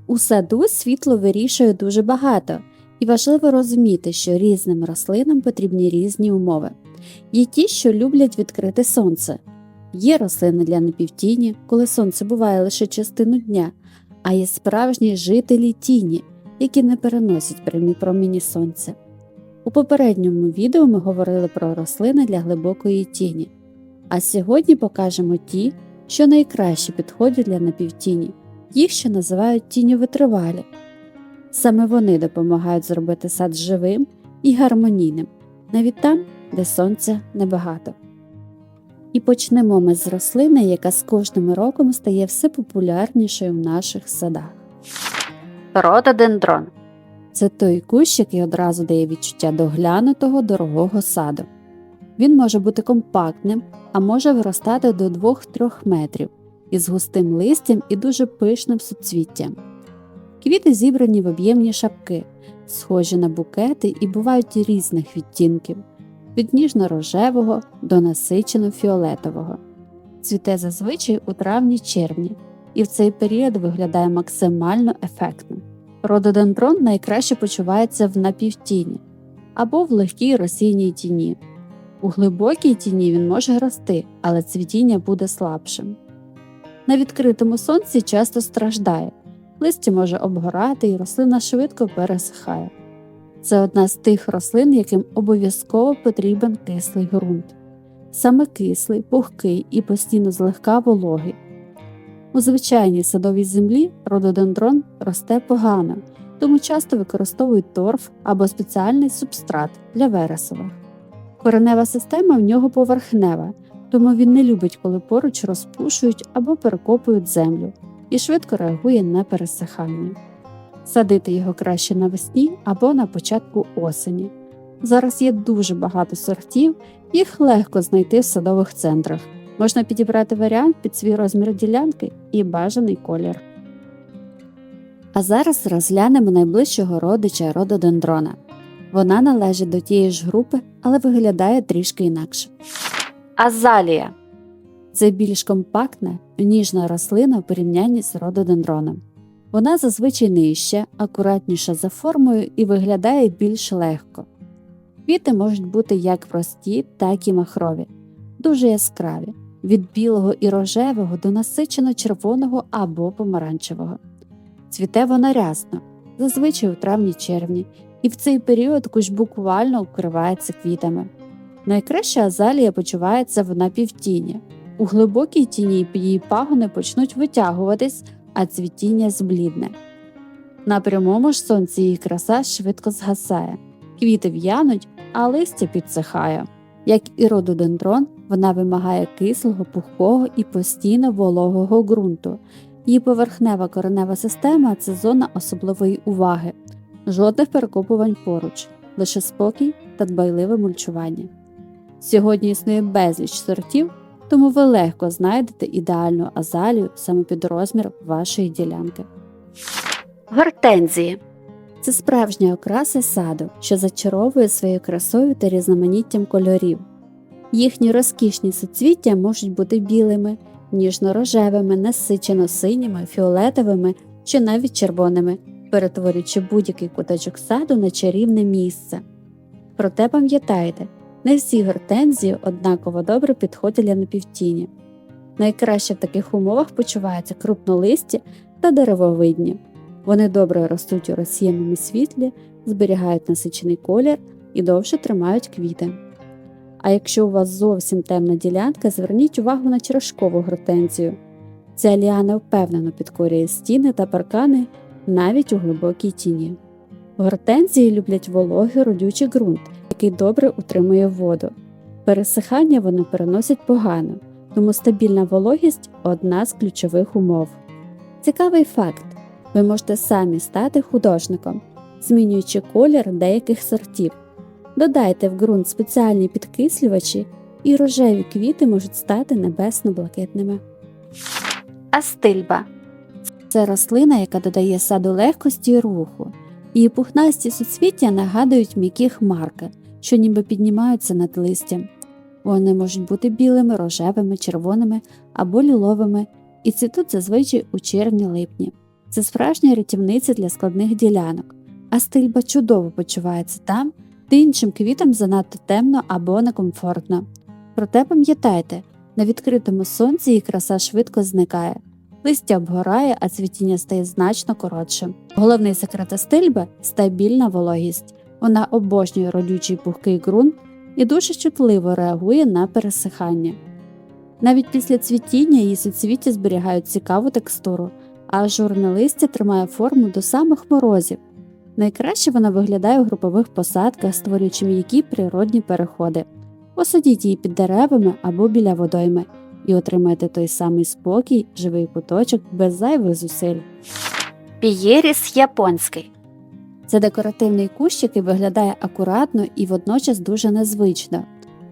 У саду світло вирішує дуже багато, і важливо розуміти, що різним рослинам потрібні різні умови. Є ті, що люблять відкрите сонце. Є рослини для напівтіні, коли сонце буває лише частину дня, а є справжні жителі тіні, які не переносять прямі промені сонця. У попередньому відео ми говорили про рослини для глибокої тіні, а сьогодні покажемо ті, що найкраще підходять для напівтіні. Їх ще називають тіньовитривалі. Саме вони допомагають зробити сад живим і гармонійним, навіть там, де сонця небагато. І почнемо ми з рослини, яка з кожним роком стає все популярнішою в наших садах. Рододендрон. Це той кущ, який одразу дає відчуття доглянутого, дорогого саду. Він може бути компактним, а може виростати до 2-3 метрів, із густим листям і дуже пишним суцвіттям. Квіти зібрані в об'ємні шапки, схожі на букети і бувають різних відтінків – від ніжно-рожевого до насичено-фіолетового. Цвіте зазвичай у травні-червні, і в цей період виглядає максимально ефектно. Рододендрон найкраще почувається в напівтіні або в легкій розсійній тіні. У глибокій тіні він може рости, але цвітіння буде слабшим. На відкритому сонці часто страждає, листя може обгорати і рослина швидко пересихає. Це одна з тих рослин, яким обов'язково потрібен кислий ґрунт. Саме кислий, пухкий і постійно злегка вологий. У звичайній садовій землі рододендрон росте погано, тому часто використовують торф або спеціальний субстрат для вересових. Коренева система в нього поверхнева, тому він не любить, коли поруч розпушують або перекопують землю і швидко реагує на пересихання. Садити його краще навесні або на початку осені. Зараз є дуже багато сортів, їх легко знайти в садових центрах. Можна підібрати варіант під свій розмір ділянки і бажаний колір. А зараз розглянемо найближчого родича рододендрона. Вона належить до тієї ж групи, але виглядає трішки інакше. Азалія. Це більш компактна, ніжна рослина у порівнянні з рододендроном. Вона зазвичай нижча, акуратніша за формою і виглядає більш легко. Квіти можуть бути як прості, так і махрові, дуже яскраві, від білого і рожевого до насичено-червоного або помаранчевого. Цвіте вона рясно, зазвичай у травні-червні, і в цей період кущ буквально укривається квітами. Найкраще азалія почувається в напівтіні. У глибокій тіні її пагони почнуть витягуватись, а цвітіння зблідне. На прямому ж сонці її краса швидко згасає, квіти в'януть, а листя підсихає. Як і рододендрон, вона вимагає кислого, пухкого і постійно вологого ґрунту. Її поверхнева коренева система – це зона особливої уваги. Жодних перекопувань поруч, лише спокій та дбайливе мульчування. Сьогодні існує безліч сортів, тому ви легко знайдете ідеальну азалію саме під розмір вашої ділянки. Гортензії. Це справжня окраса саду, що зачаровує своєю красою та різноманіттям кольорів. Їхні розкішні суцвіття можуть бути білими, ніжно-рожевими, насичено-синіми, фіолетовими чи навіть червоними, перетворюючи будь-який куточок саду на чарівне місце. Проте пам'ятайте, не всі гортензії однаково добре підходять для напівтіні. Найкраще в таких умовах почуваються крупнолисті та деревовидні. Вони добре ростуть у розсіяному світлі, зберігають насичений колір і довше тримають квіти. А якщо у вас зовсім темна ділянка, зверніть увагу на черешкову гортензію. Ця ліана впевнено підкорює стіни та паркани навіть у глибокій тіні. Гортензії люблять вологий родючий ґрунт, який добре утримує воду. Пересихання вони переносять погано, тому стабільна вологість – одна з ключових умов. Цікавий факт – ви можете самі стати художником, змінюючи колір деяких сортів. Додайте в ґрунт спеціальні підкислювачі, і рожеві квіти можуть стати небесно-блакитними. Астильба. Це рослина, яка додає саду легкості і руху. Її пухнасті суцвіття нагадують м'які хмарки, що ніби піднімаються над листям. Вони можуть бути білими, рожевими, червоними або ліловими і цвітуть зазвичай у червні-липні. Це справжня рятівниця для складних ділянок, а стильба чудово почувається там, де іншим квітам занадто темно або некомфортно. Проте пам'ятайте, на відкритому сонці її краса швидко зникає, листя обгорає, а цвітіння стає значно коротшим. Головний секрет астильби – стабільна вологість. Вона обожнює родючий пухкий ґрунт і дуже чутливо реагує на пересихання. Навіть після цвітіння її суцвіття зберігають цікаву текстуру, а ажурне листя тримає форму до самих морозів. Найкраще вона виглядає у групових посадках, створюючи м'які природні переходи. Посадіть її під деревами або біля водойми і отримайте той самий спокій, живий куточок без зайвих зусиль. Пієріс японський. Це декоративний кущ, який виглядає акуратно і водночас дуже незвично.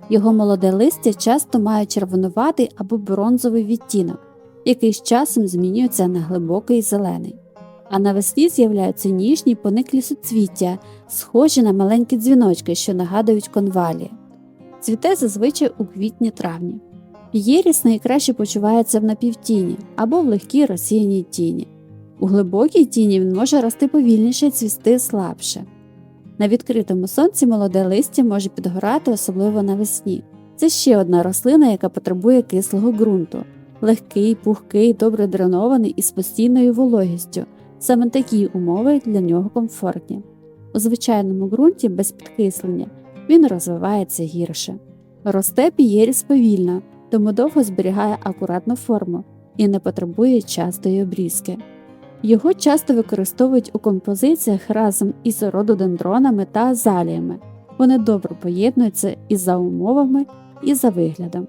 Його молоде листя часто має червонуватий або бронзовий відтінок, який з часом змінюється на глибокий зелений. А навесні з'являються ніжні пониклі суцвіття, схожі на маленькі дзвіночки, що нагадують конвалії. Цвіте зазвичай у квітні-травні. Пієріс найкраще почувається в напівтіні або в легкій розсіяній тіні. У глибокій тіні він може рости повільніше і цвісти слабше. На відкритому сонці молоде листя може підгорати, особливо навесні. Це ще одна рослина, яка потребує кислого ґрунту. Легкий, пухкий, добре дренований і з постійною вологістю. Саме такі умови для нього комфортні. У звичайному ґрунті без підкислення він розвивається гірше. Росте пієріс повільно, тому довго зберігає акуратну форму і не потребує частої обрізки. Його часто використовують у композиціях разом із рододендронами та азаліями. Вони добре поєднуються і за умовами, і за виглядом.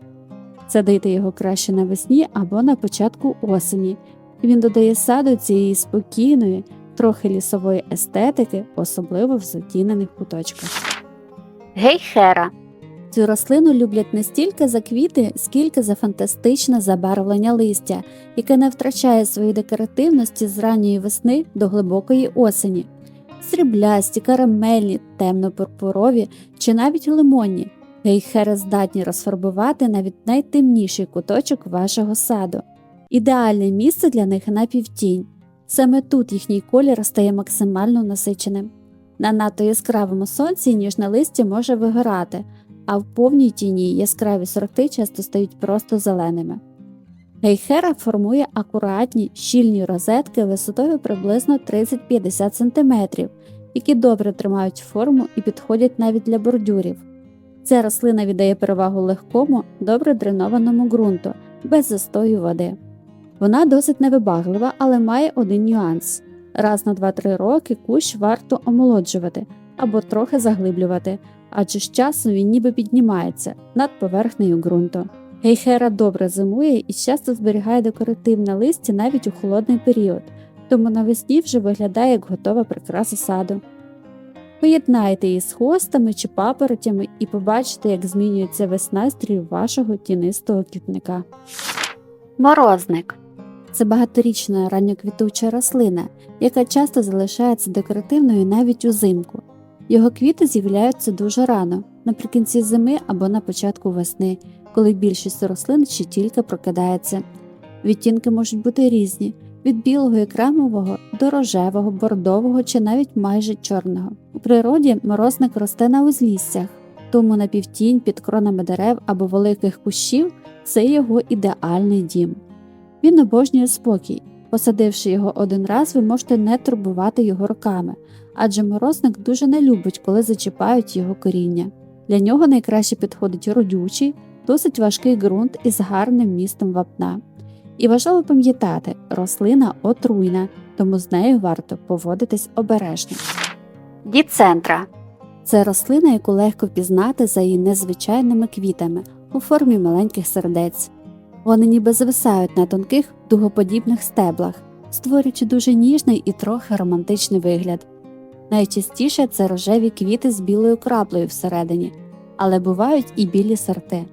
Садити його краще навесні або на початку осені. Він додає саду цієї спокійної, трохи лісової естетики, особливо в затінених куточках. Гейхера. Цю рослину люблять не стільки за квіти, скільки за фантастичне забарвлення листя, яке не втрачає своєї декоративності з ранньої весни до глибокої осені. Сріблясті, карамельні, темно-пурпурові чи навіть лимонні, гейхери здатні розфарбувати навіть найтемніший куточок вашого саду. Ідеальне місце для них – напівтінь. Саме тут їхній колір стає максимально насиченим. На надто яскравому сонці ніжне листя може вигорати, а в повній тіні яскраві сорти часто стають просто зеленими. Гейхера формує акуратні, щільні розетки висотою приблизно 30-50 см, які добре тримають форму і підходять навіть для бордюрів. Ця рослина віддає перевагу легкому, добре дренованому ґрунту, без застою води. Вона досить невибаглива, але має один нюанс. Раз на 2-3 роки кущ варто омолоджувати або трохи заглиблювати, адже з часом він ніби піднімається над поверхнею ґрунту. Гейхера добре зимує і часто зберігає декоративне листя навіть у холодний період, тому навесні вже виглядає як готова прикраса саду. Поєднайте її з хостами чи папоротями і побачите, як змінюється весь настрій вашого тінистого квітника. Морозник. Це багаторічна ранньоквітуча рослина, яка часто залишається декоративною навіть узимку. Його квіти з'являються дуже рано, наприкінці зими або на початку весни, коли більшість рослин ще тільки прокидається. Відтінки можуть бути різні – від білого і кремового до рожевого, бордового чи навіть майже чорного. У природі морозник росте на узліссях, тому напівтінь під кронами дерев або великих кущів – це його ідеальний дім. Він обожнює спокій. Посадивши його один раз, ви можете не турбувати його роками, адже морозник дуже не любить, коли зачіпають його коріння. Для нього найкраще підходить родючий, досить важкий ґрунт із гарним містом вапна. І важливо пам'ятати, рослина отруйна, тому з нею варто поводитись обережно. Діцентра. Це рослина, яку легко впізнати за її незвичайними квітами у формі маленьких сердець. Вони ніби зависають на тонких дугоподібних стеблах, створюючи дуже ніжний і трохи романтичний вигляд. Найчастіше це рожеві квіти з білою краплею всередині, але бувають і білі сорти.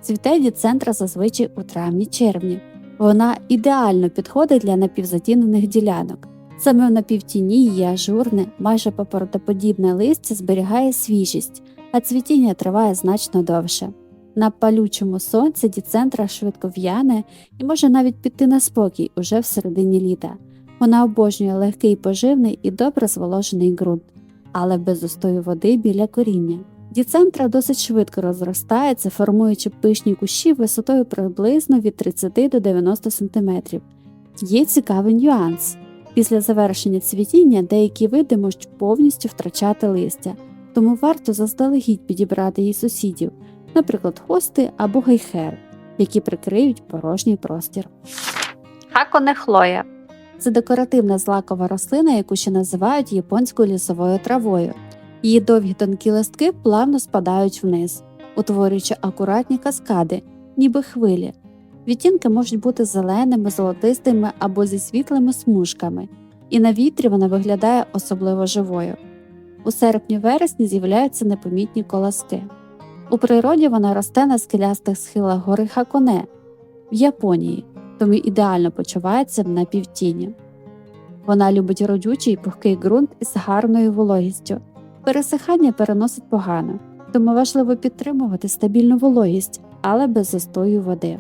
Цвіте діцентра зазвичай у травні-червні. Вона ідеально підходить для напівзатінених ділянок. Саме в напівтіні її ажурне, майже папоротоподібне листя зберігає свіжість, а цвітіння триває значно довше. На палючому сонці діцентра швидко в'яне і може навіть піти на спокій уже в середині літа. Вона обожнює легкий поживний і добре зволожений ґрунт, але без устою води біля коріння. Діцентра досить швидко розростається, формуючи пишні кущі висотою приблизно від 30 до 90 см. Є цікавий нюанс. Після завершення цвітіння деякі види можуть повністю втрачати листя, тому варто заздалегідь підібрати її сусідів, наприклад, хости або гейхер, які прикриють порожній простір. Хаконехлоя. Це декоративна злакова рослина, яку ще називають японською лісовою травою. Її довгі тонкі листки плавно спадають вниз, утворюючи акуратні каскади, ніби хвилі. Відтінки можуть бути зеленими, золотистими або зі світлими смужками, і на вітрі вона виглядає особливо живою. У серпні-вересні з'являються непомітні колоски. У природі вона росте на скелястих схилах гори Хаконе в Японії, тому ідеально почувається на півтіні. Вона любить родючий пухкий ґрунт із гарною вологістю. Пересихання переносить погано, тому важливо підтримувати стабільну вологість, але без застою води.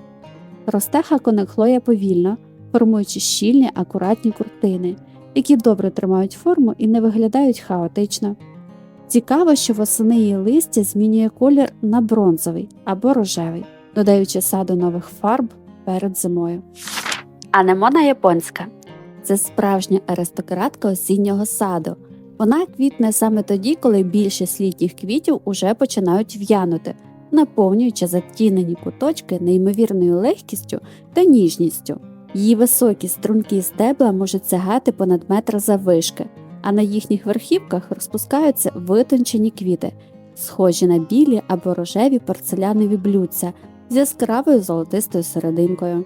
Росте хаконехлоя повільно, формуючи щільні, акуратні куртини, які добре тримають форму і не виглядають хаотично. Цікаво, що восени її листя змінює колір на бронзовий або рожевий, додаючи саду нових фарб перед зимою. Анемона японська. Це справжня аристократка осіннього саду. Вона квітне саме тоді, коли більшість літніх квітів уже починають в'янути, наповнюючи затінені куточки неймовірною легкістю та ніжністю. Її високі стрункі стебла можуть сягати понад метр заввишки, а на їхніх верхівках розпускаються витончені квіти, схожі на білі або рожеві порцелянові блюдця з яскравою золотистою серединкою.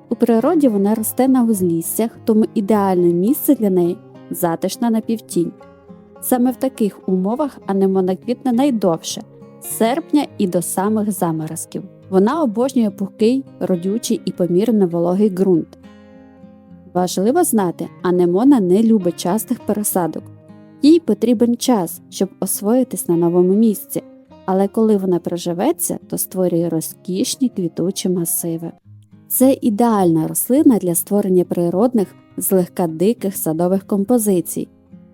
У природі вона росте на узліссях, тому ідеальне місце для неї – затишна напівтінь. Саме в таких умовах анемона квітне найдовше – з серпня і до самих заморозків. Вона обожнює пухкий, родючий і помірно вологий ґрунт. Важливо знати, анемона не любить частих пересадок. Їй потрібен час, щоб освоїтись на новому місці, але коли вона приживеться, то створює розкішні квітучі масиви. Це ідеальна рослина для створення природних, злегка диких садових композицій.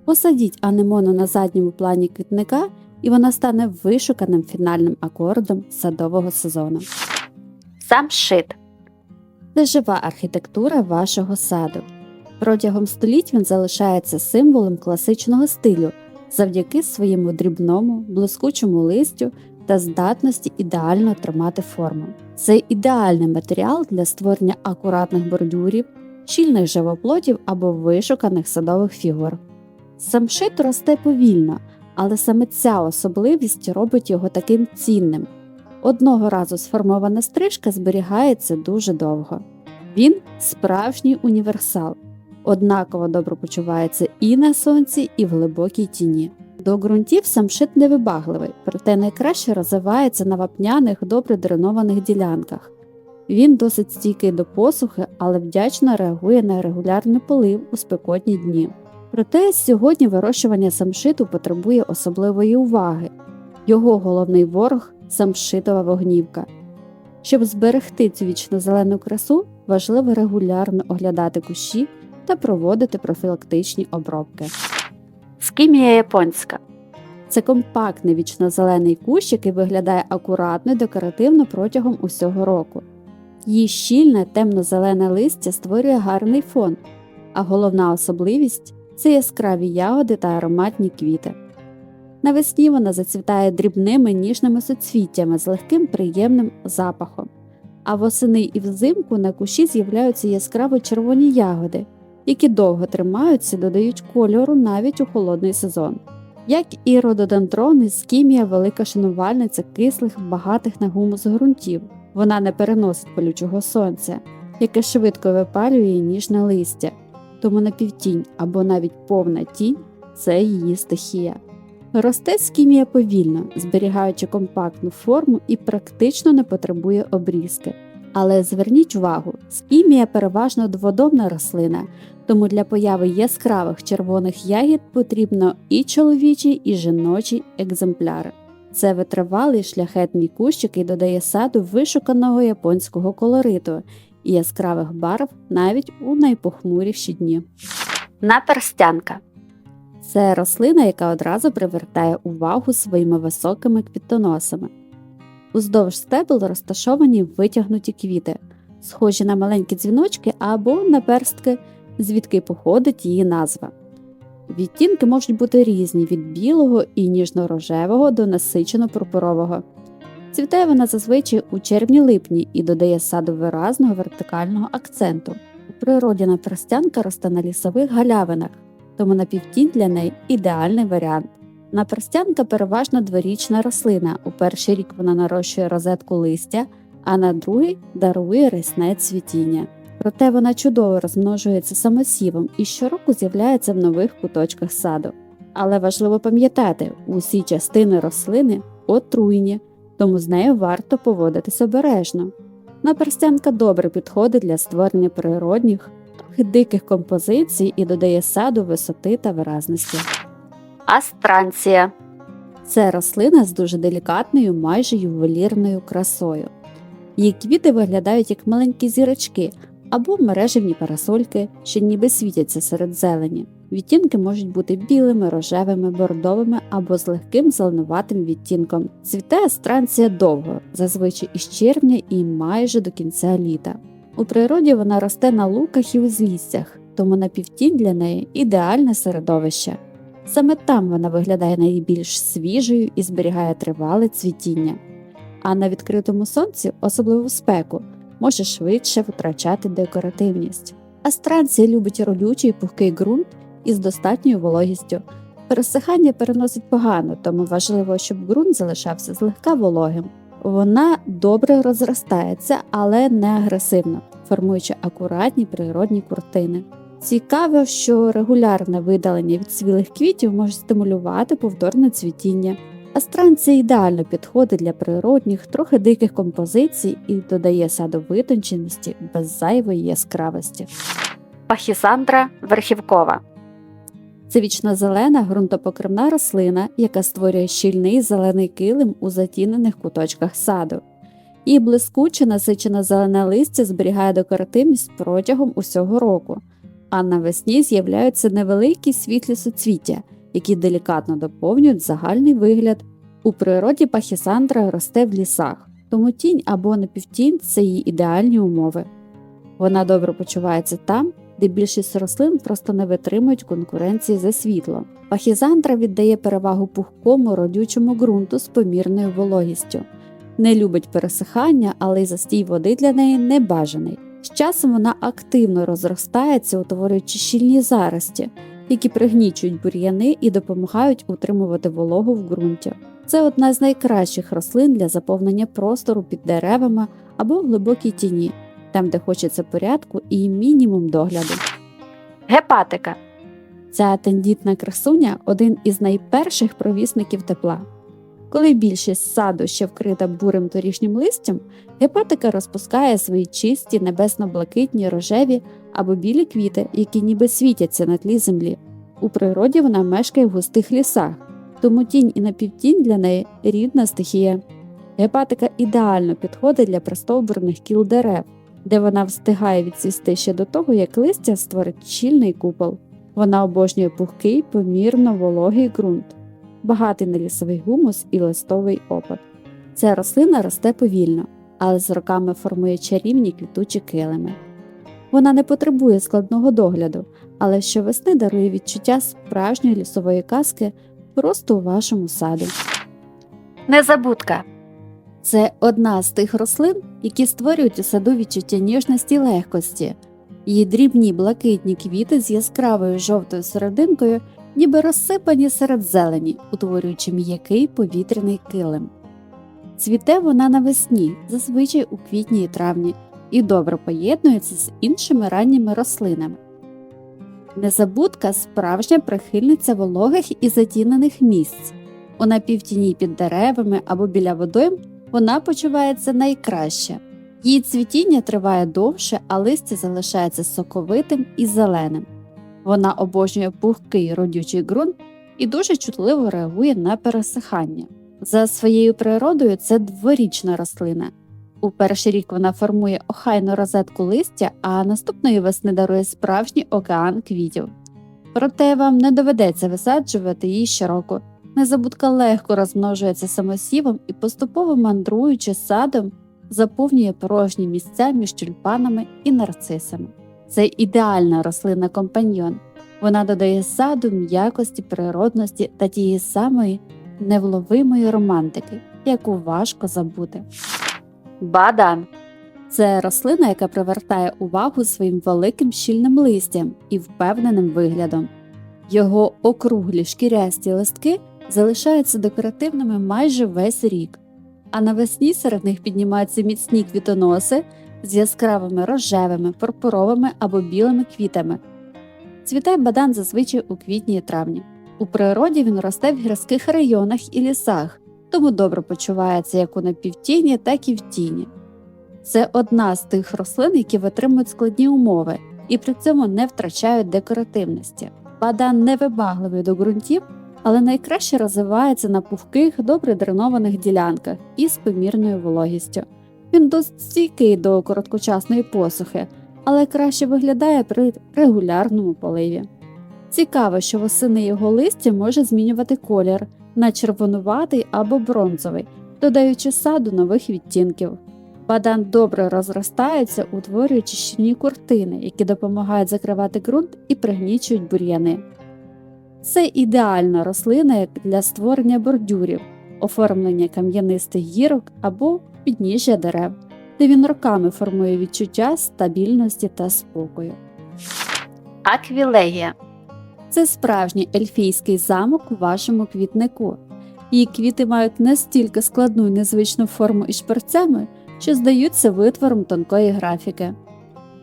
Посадіть анемону на задньому плані квітника, і вона стане вишуканим фінальним акордом садового сезону. Самшит. Це жива архітектура вашого саду. Протягом століть він залишається символом класичного стилю завдяки своєму дрібному, блискучому листю та здатності ідеально тримати форму. Це ідеальний матеріал для створення акуратних бордюрів, щільних живоплотів або вишуканих садових фігур. Самшит росте повільно, але саме ця особливість робить його таким цінним. Одного разу сформована стрижка зберігається дуже довго. Він – справжній універсал, однаково добре почувається і на сонці, і в глибокій тіні. До ґрунтів самшит невибагливий, проте найкраще розвивається на вапняних, добре дренованих ділянках. Він досить стійкий до посухи, але вдячно реагує на регулярний полив у спекотні дні. Проте сьогодні вирощування самшиту потребує особливої уваги. Його головний ворог – самшитова вогнівка. Щоб зберегти цю вічнозелену красу, важливо регулярно оглядати кущі та проводити профілактичні обробки. Скімія японська. Це компактний вічнозелений кущ, який виглядає акуратно і декоративно протягом усього року. Її щільне темно-зелене листя створює гарний фон, а головна особливість – це яскраві ягоди та ароматні квіти. Навесні вона зацвітає дрібними ніжними суцвіттями з легким приємним запахом, а восени і взимку на кущі з'являються яскраво червоні ягоди, які довго тримаються і додають кольору навіть у холодний сезон. Як і рододендрони, скімія – велика шанувальниця кислих, багатих на гумус ґрунтів. Вона не переносить палючого сонця, яке швидко випалює ніжне листя, тому напівтінь або навіть повна тінь – це її стихія. Росте скімія повільно, зберігаючи компактну форму і практично не потребує обрізки. Але зверніть увагу, скімія переважно дводомна рослина, тому для появи яскравих червоних ягід потрібно і чоловічий, і жіночий екземпляри. Це витривалий шляхетний кущ, який додає саду вишуканого японського колориту і яскравих барв навіть у найпохмуріші дні. Наперстянка. Це рослина, яка одразу привертає увагу своїми високими квітоносами. Уздовж стебел розташовані витягнуті квіти, схожі на маленькі дзвіночки або наперстки, звідки походить її назва. Відтінки можуть бути різні від білого і ніжно-рожевого до насичено-пурпурового. Цвіте вона зазвичай у червні-липні і додає саду виразного вертикального акценту. У природі наперстянка росте на лісових галявинах, тому напівтінь для неї ідеальний варіант. Наперстянка переважно дворічна рослина. У перший рік вона нарощує розетку листя, а на другий дарує рясне цвітіння. Проте вона чудово розмножується самосівом і щороку з'являється в нових куточках саду. Але важливо пам'ятати, усі частини рослини отруйні, тому з нею варто поводитись обережно. Наперстянка добре підходить для створення природних, трохи диких композицій і додає саду висоти та виразності. Астранція. Це рослина з дуже делікатною, майже ювелірною красою. Її квіти виглядають як маленькі зірочки або мережевні парасольки, що ніби світяться серед зелені. Відтінки можуть бути білими, рожевими, бордовими або з легким зеленуватим відтінком. Цвіте астранція довго, зазвичай із червня і майже до кінця літа. У природі вона росте на луках і узліссях, тому напівтінь для неї ідеальне середовище. Саме там вона виглядає найбільш свіжою і зберігає тривале цвітіння. А на відкритому сонці, особливо в спеку, може швидше втрачати декоративність. Астранція любить родючий і пухкий ґрунт із достатньою вологістю. Пересихання переносить погано, тому важливо, щоб ґрунт залишався злегка вологим. Вона добре розростається, але не агресивно, формуючи акуратні природні куртини. Цікаво, що регулярне видалення від цвілих квітів може стимулювати повторне цвітіння. Астранція ідеально підходить для природних, трохи диких композицій і додає саду витонченості без зайвої яскравості. Пахісандра верхівкова. Це вічнозелена ґрунтопокривна рослина, яка створює щільний зелений килим у затінених куточках саду. Її блискуче насичене зелене листя зберігає декоративність протягом усього року, а навесні з'являються невеликі світлі суцвіття, які делікатно доповнюють загальний вигляд. У природі пахісандра росте в лісах, тому тінь або напівтінь – це її ідеальні умови. Вона добре почувається там, де більшість рослин просто не витримують конкуренції за світло. Пахісандра віддає перевагу пухкому родючому ґрунту з помірною вологістю. Не любить пересихання, але й застій води для неї не бажаний. З часом вона активно розростається, утворюючи щільні зарості, які пригнічують бур'яни і допомагають утримувати вологу в ґрунті. Це одна з найкращих рослин для заповнення простору під деревами або в глибокій тіні, там, де хочеться порядку і мінімум догляду. Гепатика. Ця тендітна красуня – один із найперших провісників тепла. Коли більшість саду ще вкрита бурим торішнім листям, гепатика розпускає свої чисті небесно-блакитні, рожеві або білі квіти, які ніби світяться на тлі землі. У природі вона мешкає в густих лісах, тому тінь і напівтінь для неї – рідна стихія. Гепатика ідеально підходить для простовбурних кіл дерев, де вона встигає відцвісти ще до того, як листя створить щільний купол. Вона обожнює пухкий, помірно вологий ґрунт, багатий на лісовий гумус і листовий опад. Ця рослина росте повільно, але з роками формує чарівні квітучі килими. Вона не потребує складного догляду, але щовесни дарує відчуття справжньої лісової казки просто у вашому саді. Незабудка. Це одна з тих рослин, які створюють у саду відчуття ніжності й легкості. Її дрібні блакитні квіти з яскравою жовтою серединкою ніби розсипані серед зелені, утворюючи м'який повітряний килим. Цвіте вона навесні, зазвичай у квітні і травні, і добре поєднується з іншими ранніми рослинами. Незабудка – справжня прихильниця вологих і затінених місць. У напівтіні під деревами або біля водойм вона почувається найкраще. Її цвітіння триває довше, а листя залишається соковитим і зеленим. Вона обожнює пухкий родючий ґрунт і дуже чутливо реагує на пересихання. За своєю природою це дворічна рослина. У перший рік вона формує охайну розетку листя, а наступної весни дарує справжній океан квітів. Проте вам не доведеться висаджувати її щороку. Незабудка легко розмножується самосівом і поступово мандруючи садом, заповнює порожні місця між тюльпанами і нарцисами. Це ідеальна рослина-компаньйон. Вона додає саду м'якості, природності та тієї самої невловимої романтики, яку важко забути. Бадан. Це рослина, яка привертає увагу своїм великим щільним листям і впевненим виглядом. Його округлі шкірясті листки залишаються декоративними майже весь рік, а навесні серед них піднімаються міцні квітоноси з яскравими рожевими, пурпуровими або білими квітами. Цвіте бадан зазвичай у квітні і травні. У природі він росте в гірських районах і лісах, тому добре почувається як у напівтіні, так і в тіні. Це одна з тих рослин, які витримують складні умови і при цьому не втрачають декоративності. Бадан невибагливий до ґрунтів, але найкраще розвивається на пухких, добре дренованих ділянках із помірною вологістю. Він досить стійкий до короткочасної посухи, але краще виглядає при регулярному поливі. Цікаво, що восени його листя може змінювати колір на червонуватий або бронзовий, додаючи саду нових відтінків. Бадан добре розростається, утворюючи щільні куртини, які допомагають закривати ґрунт і пригнічують бур'яни. Це ідеальна рослина як для створення бордюрів, оформлення кам'янистих гірок або підніжжя дерев, де він роками формує відчуття стабільності та спокою. Аквілегія. Це справжній ельфійський замок у вашому квітнику. Її квіти мають настільки складну і незвичну форму із шперцями, що здаються витвором тонкої графіки.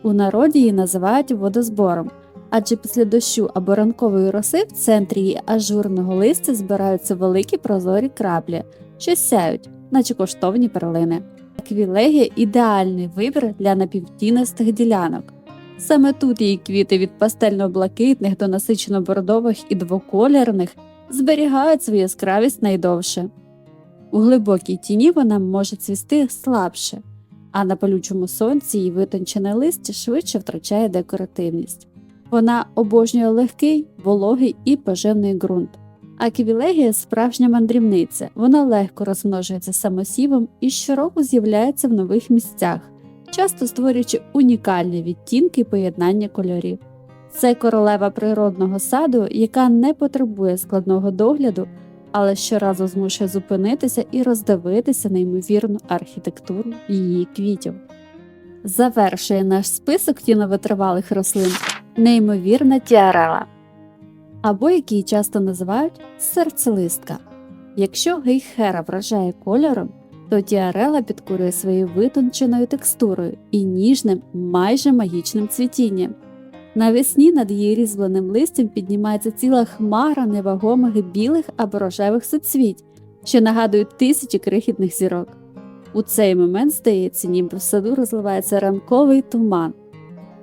У народі її називають водозбором, адже після дощу або ранкової роси в центрі її ажурного листя збираються великі прозорі краплі, що сяють, наче коштовні перлини. Аквілегія – ідеальний вибір для напівтінистих ділянок. Саме тут її квіти від пастельно-блакитних до насичено-бордових і двокольорних зберігають свою яскравість найдовше. У глибокій тіні вона може цвісти слабше, а на палючому сонці її витончене листя швидше втрачає декоративність. Вона обожнює легкий, вологий і поживний ґрунт. Аквілегія – справжня мандрівниця, вона легко розмножується самосівом і щороку з'являється в нових місцях, часто створюючи унікальні відтінки і поєднання кольорів. Це королева природного саду, яка не потребує складного догляду, але щоразу змушує зупинитися і роздивитися неймовірну архітектуру її квітів. Завершує наш список тіновитривалих рослин неймовірна тіарела, або як її часто називають серцелистка. Якщо гейхера вражає кольором, то тіарела підкорює своєю витонченою текстурою і ніжним, майже магічним цвітінням. Навесні над її різьбленим листям піднімається ціла хмара невагомих білих або рожевих суцвіть, що нагадують тисячі крихітних зірок. У цей момент, здається, ніби в саду розливається ранковий туман.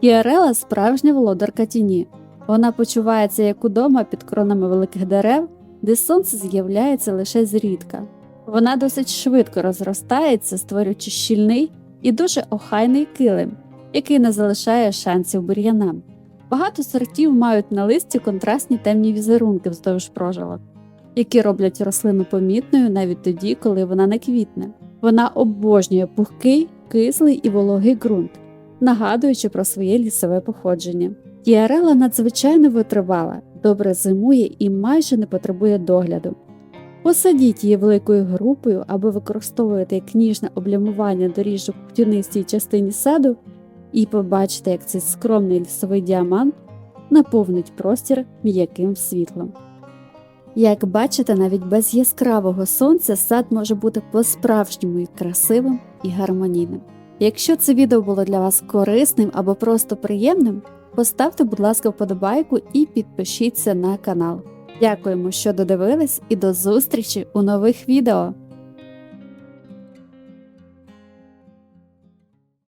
Тіарела – справжня володарка тіні. Вона почувається як удома під кронами великих дерев, де сонце з'являється лише зрідка. Вона досить швидко розростається, створюючи щільний і дуже охайний килим, який не залишає шансів бур'янам. Багато сортів мають на листі контрастні темні візерунки вздовж прожилок, які роблять рослину помітною навіть тоді, коли вона не квітне. Вона обожнює пухкий, кислий і вологий ґрунт, нагадуючи про своє лісове походження. Тіарела надзвичайно витривала, добре зимує і майже не потребує догляду. Посадіть її великою групою або використовуйте як ніжне облямування доріжок у тінистій частині саду і побачите, як цей скромний лісовий діамант наповнить простір м'яким світлом. Як бачите, навіть без яскравого сонця сад може бути по-справжньому і красивим і гармонійним. Якщо це відео було для вас корисним або просто приємним, поставте, будь ласка, вподобайку і підпишіться на канал. Дякуємо, що додивились, і до зустрічі у нових відео!